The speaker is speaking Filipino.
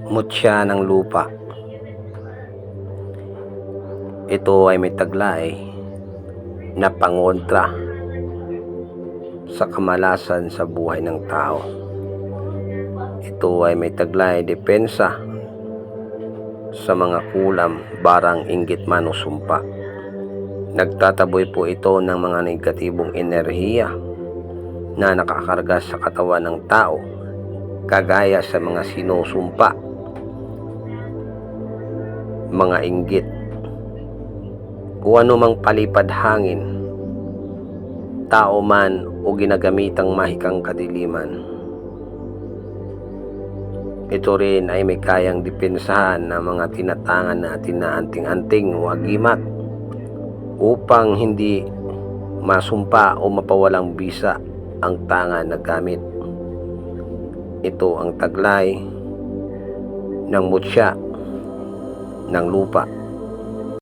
Mutya ng lupa. Ito ay may taglay na pangontra sa kamalasan sa buhay ng tao. Ito ay may taglay depensa sa mga kulam, barang, inggit man o sumpa. Nagtataboy po ito ng mga negatibong enerhiya na nakakarga sa katawan ng tao, kagaya sa mga sinusumpa, mga inggit, o anumang palipad hangin, tao man o ginagamitang mahikang kadiliman. Ito rin ay may kayang depensahan ng mga tinatangan natin na anting-anting o agimat upang hindi masumpa o mapawalang bisa ang tanga na gamit. Ito ang taglay ng mutya ng lupa.